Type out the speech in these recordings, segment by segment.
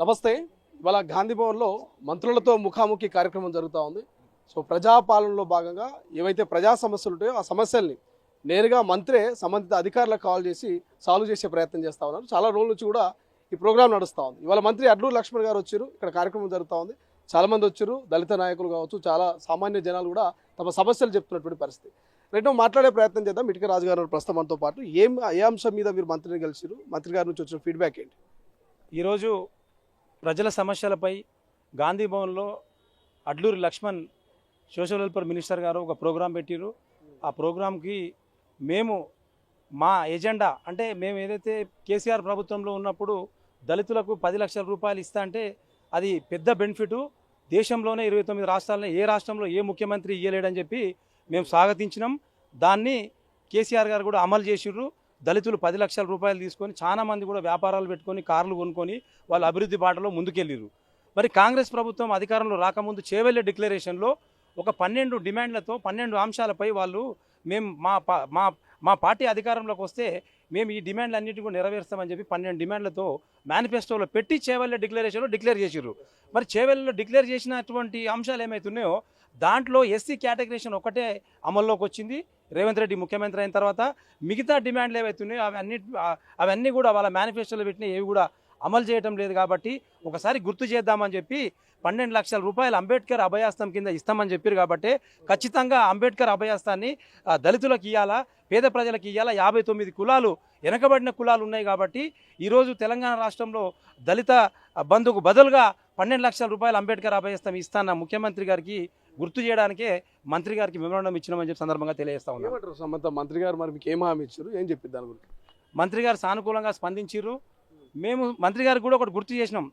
నమస్తే. ఇవాళ గాంధీ భవన్లో మంత్రులతో ముఖాముఖి కార్యక్రమం జరుగుతూ ఉంది. సో ప్రజాపాలనలో భాగంగా ఏవైతే ప్రజా సమస్యలు ఉంటాయో ఆ సమస్యల్ని నేరుగా మంత్రే సంబంధిత అధికారులకు కాల్ చేసి సాల్వ్ చేసే ప్రయత్నం చేస్తూ ఉన్నారు. చాలా రోజుల నుంచి కూడా ఈ ప్రోగ్రామ్ నడుస్తూ ఉంది. ఇవాళ మంత్రి అడ్లూరు లక్ష్మణ్ గారు వచ్చారు. ఇక్కడ కార్యక్రమం జరుగుతూ ఉంది. చాలామంది వచ్చారు, దళిత నాయకులు కావచ్చు, చాలా సామాన్య జనాలు కూడా తమ సమస్యలు చెప్తున్నటువంటి పరిస్థితి. రెండో మాట్లాడే ప్రయత్నం చేద్దాం. ఇటుక రాజు గారు ప్రస్తుతం మనతో పాటు ఏ అంశం మీద మీరు మంత్రిని కలిసిరు, మంత్రి గారి నుంచి వచ్చిన ఫీడ్బ్యాక్ ఏంటి? ఈరోజు ప్రజల సమస్యలపై గాంధీ భవన్లో Adluri Lakshman social welfare minister గారు ఒక ప్రోగ్రాం పెట్టిరు. ఆ ప్రోగ్రాంకి మేము మా ఎజెండా అంటే మేము ఏదైతే కేసీఆర్ ప్రభుత్వంలో ఉన్నప్పుడు దళితులకు 10 లక్షల రూపాయలు ఇస్తా అంటే అది పెద్ద బెనిఫిట్, దేశంలోనే 29 రాష్ట్రాల్లో ఏ రాష్ట్రంలో ఏ ముఖ్యమంత్రి ఇయ్యలేడని చెప్పి మేము స్వాగతించినాం. దాన్ని కేసీఆర్ గారు కూడా అమలు చేసిర్రు. దళితులు 10 లక్షల రూపాయలు తీసుకొని చాలామంది కూడా వ్యాపారాలు పెట్టుకొని కార్లు కొనుక్కొని వాళ్ళ అభివృద్ధి బాటలో ముందుకెళ్ళిరు. మరి కాంగ్రెస్ ప్రభుత్వం అధికారంలో రాకముందు చేవెళ్ళే డిక్లరేషన్లో ఒక 12 డిమాండ్లతో 12 అంశాలపై వాళ్ళు మేము మా పార్టీ అధికారంలోకి వస్తే మేము ఈ డిమాండ్లన్నింటినీ కూడా నెరవేరుస్తామని చెప్పి 12 డిమాండ్లతో మేనిఫెస్టోలో పెట్టి చేవెళ్ళే డిక్లరేషన్లో డిక్లేర్ చేసిర్రు. మరి చేవెళ్ళలో డిక్లేర్ చేసినటువంటి అంశాలు ఏమవుతున్నాయో దాంట్లో ఎస్సీ కేటగిరేషన్ ఒకటే అమల్లోకి వచ్చింది రేవంత్ రెడ్డి ముఖ్యమంత్రి అయిన తర్వాత. మిగతా డిమాండ్లు ఏవైతున్నాయో అవన్నీ కూడా వాళ్ళ మేనిఫెస్టోలో పెట్టిన ఏవి కూడా అమలు చేయడం లేదు. కాబట్టి ఒకసారి గుర్తు చేద్దామని చెప్పి 12 లక్షల రూపాయలు అంబేద్కర్ అభయాస్తం కింద ఇస్తామని చెప్పారు. కాబట్టి ఖచ్చితంగా అంబేద్కర్ అభయాస్తాన్ని దళితులకు ఇవ్వాలా, పేద ప్రజలకు ఇవ్వాలా. 59 కులాలు వెనకబడిన కులాలు ఉన్నాయి. కాబట్టి ఈరోజు తెలంగాణ రాష్ట్రంలో దళిత బంధుకు బదులుగా 12 లక్షల రూపాయలు అంబేద్కర్ అభయాస్తం ఇస్తాన్న ముఖ్యమంత్రి గారికి గుర్తు చేయడానికే మంత్రి గారికి మెమోరాండం ఇచ్చినామని చెప్పి సందర్భంగా తెలియజేస్తా ఉన్నాం. మంత్రి గారు మరి మీకు ఏం హామీ ఇచ్చారు, ఏం చెప్పి దాని గురించి? మంత్రి గారు సానుకూలంగా స్పందించారు. మేము మంత్రి గారికి కూడా ఒకటి గుర్తు చేసినాం.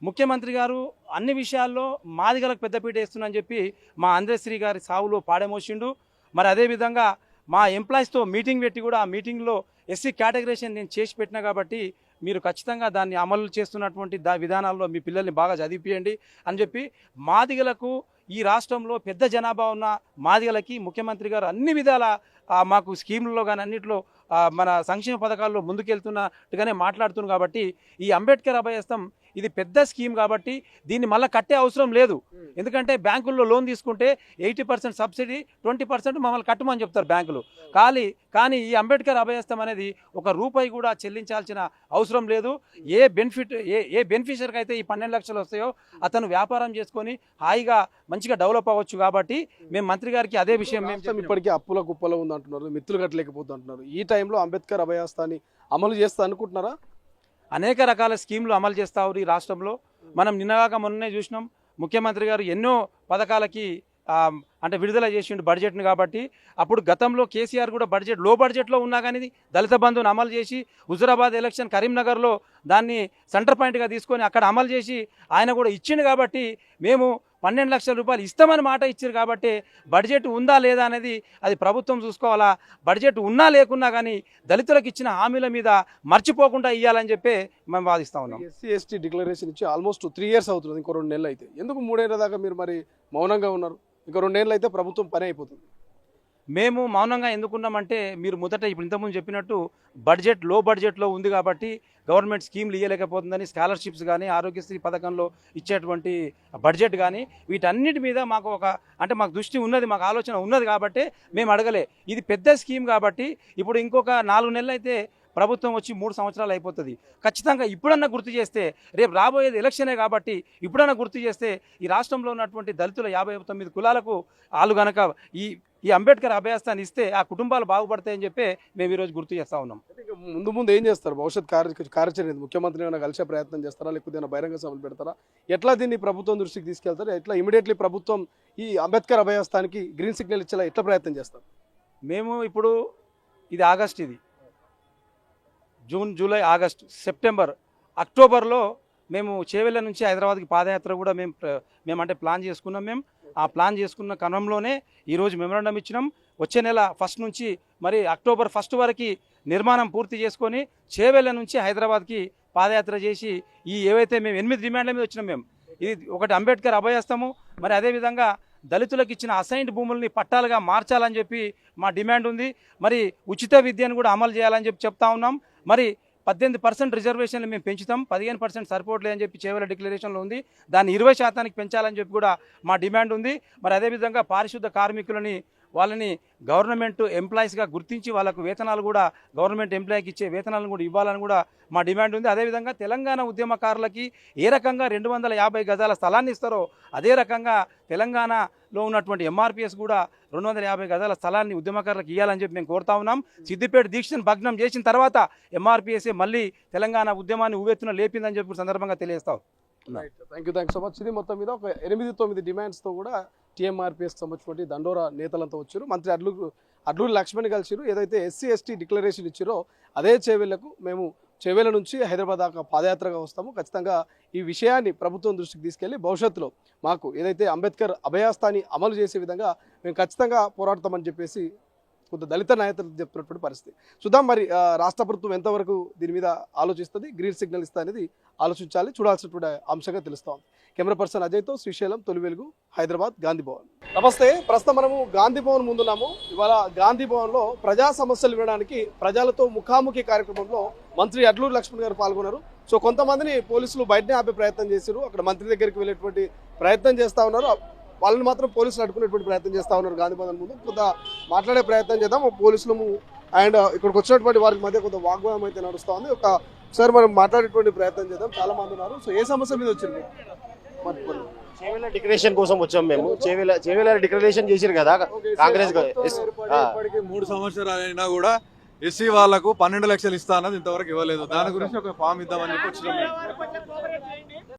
ముఖ్యమంత్రి గారు అన్ని విషయాల్లో మాదిగలకు పెద్దపీట వేస్తుందని చెప్పి మా అందశ్రీ గారి సావులో పాడేమోసిండు. మరి అదేవిధంగా మా ఎంప్లాయీస్తో మీటింగ్ పెట్టి కూడా ఆ మీటింగ్లో ఎస్సీ కేటగరేషన్ నేను చేసి పెట్టినా కాబట్టి మీరు ఖచ్చితంగా దాన్ని అమలు చేస్తున్నటువంటి విధానాల్లో మీ పిల్లల్ని బాగా చదివిపియండి అని చెప్పి మాదిగలకు ఈ రాష్ట్రంలో పెద్ద జనాభా ఉన్న మాదిగలకి ముఖ్యమంత్రి గారు అన్ని విధాల మాకు స్కీములలో కానీ అన్నింటిలో మన సంక్షేమ పథకాల్లో ముందుకెళ్తున్నట్టుగానే మాట్లాడుతున్నారు. కాబట్టి ఈ అంబేద్కర్ అభయస్తం ఇది పెద్ద స్కీమ్ కాబట్టి దీన్ని మళ్ళీ కట్టే అవసరం లేదు. ఎందుకంటే బ్యాంకుల్లో లోన్ తీసుకుంటే 80% సబ్సిడీ, 20% మమ్మల్ని కట్టమని చెప్తారు బ్యాంకులు. కానీ ఈ అంబేద్కర్ అభయస్తం అనేది ఒక రూపాయి కూడా చెల్లించాల్సిన అవసరం లేదు. ఏ బెనిఫిషియర్కి అయితే ఈ 12 లక్షలు వస్తాయో అతను వ్యాపారం చేసుకొని హాయిగా మంచిగా డెవలప్ అవ్వచ్చు. కాబట్టి మేము మంత్రి గారికి అదే విషయం మేము ఇప్పటికీ అప్పుల కుప్పలో ఉంది అంటున్నారు, మిత్రులు కట్టలేకపోతుంది అంటున్నారు. ఈ టైంలో అంబేద్కర్ అభయాస్తాన్ని అమలు చేస్తా అనుకుంటున్నారా? అనేక రకాల స్కీములు అమలు చేస్తారు ఈ రాష్ట్రంలో. మనం నిన్నగాక మొన్నే చూసినాం, ముఖ్యమంత్రి గారు ఎన్నో పథకాలకి అంటే విడుదల చేసిండు బడ్జెట్ను. కాబట్టి అప్పుడు గతంలో కేసీఆర్ కూడా లో బడ్జెట్లో ఉన్నా కానీ దళిత బంధువుని అమలు చేసి హుజురాబాద్ ఎలక్షన్ కరీంనగర్లో దాన్ని సెంటర్ పాయింట్గా తీసుకొని అక్కడ అమలు చేసి ఆయన కూడా ఇచ్చిండు. కాబట్టి మేము 12 లక్షల రూపాయలు ఇస్తామని మాట ఇచ్చారు. కాబట్టి బడ్జెట్ ఉందా లేదా అనేది అది ప్రభుత్వం చూసుకోవాలా. బడ్జెట్ ఉన్నా లేకున్నా కానీ దళితులకు ఇచ్చిన హామీల మీద మర్చిపోకుండా ఇవ్వాలని చెప్పి మేము వాదిస్తూ ఉన్నాం. ఎస్సీ ఎస్టీ డిక్లరేషన్ ఇచ్చి ఆల్మోస్ట్ 3 years అవుతుంది. ఇంకో 2 నెలలు అయితే ఎందుకు 3 ఏళ్ళ దాకా మీరు మరి మౌనంగా ఉన్నారు? ఇంకో 2 నెలలు అయితే ప్రభుత్వం పని అయిపోతుంది. మేము మౌనంగా ఎందుకున్నామంటే మీరు మొదట ఇప్పుడు ఇంతకుముందు చెప్పినట్టు లో బడ్జెట్లో ఉంది కాబట్టి గవర్నమెంట్ స్కీమ్లు ఇవ్వలేకపోతుందని, స్కాలర్షిప్స్ కానీ ఆరోగ్యశ్రీ పథకంలో ఇచ్చేటువంటి బడ్జెట్ కానీ వీటన్నిటి మీద మాకు మాకు దృష్టి ఉన్నది, మాకు ఆలోచన ఉన్నది. కాబట్టి మేము అడగలే. ఇది పెద్ద స్కీమ్ కాబట్టి ఇప్పుడు ఇంకొక 4 నెలలు అయితే ప్రభుత్వం వచ్చి 3 సంవత్సరాలు అయిపోతుంది. ఖచ్చితంగా ఇప్పుడన్నా గుర్తు చేస్తే, రేపు రాబోయేది ఎలక్షనే కాబట్టి ఇప్పుడన్నా గుర్తు చేస్తే ఈ రాష్ట్రంలో ఉన్నటువంటి దళితుల 59 కులాలకు వాళ్ళు కనుక ఈ అంబేద్కర్ అభయాస్తాన్ని ఇస్తే ఆ కుటుంబాలు బాగుపడతాయని చెప్పి మేము ఈరోజు గుర్తు చేస్తూ ఉన్నాం. ముందు ఏం చేస్తారు? భవిష్యత్ కార్యాచరణ ముఖ్యమంత్రిని ఏమైనా కలిసే ప్రయత్నం చేస్తారా, లేకపోతే ఏమైనా బహిరంగ సభలు పెడతారా? ఎట్లా దీన్ని ప్రభుత్వం దృష్టికి తీసుకెళ్తారు? ఎట్లా ఇమీడియట్లీ ప్రభుత్వం ఈ అంబేద్కర్ అభయాస్తానికి గ్రీన్ సిగ్నల్ ఇచ్చేలా ఎట్లా ప్రయత్నం చేస్తారు? మేము ఇప్పుడు ఇది ఆగస్ట్, ఇది జూన్, జూలై, ఆగస్ట్, సెప్టెంబర్, అక్టోబర్లో మేము చేవెళ్ళ నుంచి హైదరాబాద్కి పాదయాత్ర కూడా మేము అంటే ప్లాన్ చేసుకున్నాం. ఆ ప్లాన్ చేసుకున్న క్రమంలోనే ఈరోజు మెమోరాండం ఇచ్చినాం. వచ్చే నెల 1 నుంచి మరి అక్టోబర్ 1 వరకు నిర్మాణం పూర్తి చేసుకొని చేవెళ్ళ నుంచి హైదరాబాద్కి పాదయాత్ర చేసి ఏవైతే మేము 8 డిమాండ్ల మీద వచ్చినాం. మేము ఇది ఒకటి అంబేద్కర్ అభయాస్తము, మరి అదేవిధంగా దళితులకు ఇచ్చిన అసైన్డ్ భూముల్ని పట్టాలుగా మార్చాలని చెప్పి మా డిమాండ్ ఉంది. మరి ఉచిత విద్యను కూడా అమలు చేయాలని చెప్పి చెప్తా ఉన్నాం. మరి 18% రిజర్వేషన్లు మేము పెంచుతాం, 15% సరిపోవట్లేదని చెప్పి చేవెళ్ళ డిక్లరేషన్లో ఉంది. దాన్ని 20% పెంచాలని చెప్పి కూడా మా డిమాండ్ ఉంది. మరి అదేవిధంగా పారిశుద్ధ కార్మికులని వాళ్ళని గవర్నమెంట్ ఎంప్లాయీస్గా గుర్తించి వాళ్ళకు వేతనాలు కూడా గవర్నమెంట్ ఎంప్లాయీకి ఇచ్చే వేతనాలను కూడా ఇవ్వాలని కూడా మా డిమాండ్ ఉంది. అదేవిధంగా తెలంగాణ ఉద్యమకారులకి ఏ రకంగా 250 గజాల స్థలాన్ని ఇస్తారో అదే రకంగా తెలంగాణలో ఉన్నటువంటి ఎంఆర్పిఎస్ కూడా 250 గజాల స్థలాన్ని ఉద్యమకారులకు ఇవ్వాలని చెప్పి మేము కోరుతా ఉన్నాం. సిద్దిపేట దీక్షను భగ్నం చేసిన తర్వాత ఎంఆర్పిఎస్ఏ మళ్ళీ తెలంగాణ ఉద్యమాన్ని ఉవ్వెత్తున లేపిందని చెప్పి సందర్భంగా తెలియజేస్తాం. Thank you so much. ఇది మొత్తం మీద ఒక 8-9 డిమాండ్స్తో కూడా టీఎంఆర్పీఎస్కి సంబంధించినటువంటి దండోరా నేతలంతా వచ్చారు. మంత్రి అడ్లూరి లక్ష్మణ్ కలిసిరు. ఏదైతే SC/ST డిక్లరేషన్ ఇచ్చారో అదే చేవెళ్లకు మేము చేవెళ్ల నుంచి హైదరాబాద్ దాకా పాదయాత్రగా వస్తాము. ఖచ్చితంగా ఈ విషయాన్ని ప్రభుత్వం దృష్టికి తీసుకెళ్లి భవిష్యత్తులో మాకు ఏదైతే అంబేద్కర్ అభయాస్తాన్ని అమలు చేసే విధంగా మేము ఖచ్చితంగా పోరాడతామని చెప్పేసి కొంత దళిత నాయకులు చెప్తున్నటువంటి పరిస్థితి. చూద్దాం మరి రాష్ట్ర ప్రభుత్వం ఎంతవరకు దీని మీద ఆలోచిస్తుంది, గ్రీన్ సిగ్నల్ ఇస్తా అనేది ఆలోచించాలి, చూడాల్సినటువంటి అంశంగా తెలుస్తా ఉంది. కెమెరా పర్సన్ అజయ్తో శ్రీశైలం, తొలి వెలుగు, హైదరాబాద్, గాంధీ భవన్. నమస్తే, ప్రస్తుతం మనము గాంధీ భవన్ ముందున్నాము. ఇవాళ గాంధీ భవన్లో ప్రజా సమస్యలు వినడానికి ప్రజలతో ముఖాముఖి కార్యక్రమంలో మంత్రి అడ్లూరి లక్ష్మణ్ గారు పాల్గొన్నారు. సో కొంతమందిని పోలీసులు బయటనే ఆపే ప్రయత్నం చేశారు. అక్కడ మంత్రి దగ్గరికి వెళ్ళేటువంటి ప్రయత్నం చేస్తూ ఉన్నారు. వాళ్ళని మాత్రం పోలీసులు అడ్డుకునేటువంటి ప్రయత్నం చేస్తూ ఉన్నారు. గాంధీ భవన్ ముందు కొంత మాట్లాడే ప్రయత్నం చేద్దాం. పోలీసులు అండ్ ఇక్కడికి వచ్చినటువంటి వారికి మధ్య కొంత వాగ్వాదం అయితే నడుస్తూ ఉంది. ఒకసారి మనం మాట్లాడేటువంటి ప్రయత్నం చేద్దాం. చాలా మంది ఉన్నారు. సో ఏ సమస్య మీద వచ్చింది? చేవెళ్ళ డిక్లరేషన్ కోసం వచ్చాం మేము. చేవెళ్ళ డిక్లరేషన్ చేసిరు కదా కాంగ్రెస్. ఇప్పటికి 3 సంవత్సరాలు అయినా కూడా ఎస్సీ వాళ్లకు 12 లక్షలు ఇస్తా అన్నది ఇంతవరకు ఇవ్వలేదు. దాని గురించి ఒక ఫామ్ ఇద్దామని చెప్పి వచ్చినాం.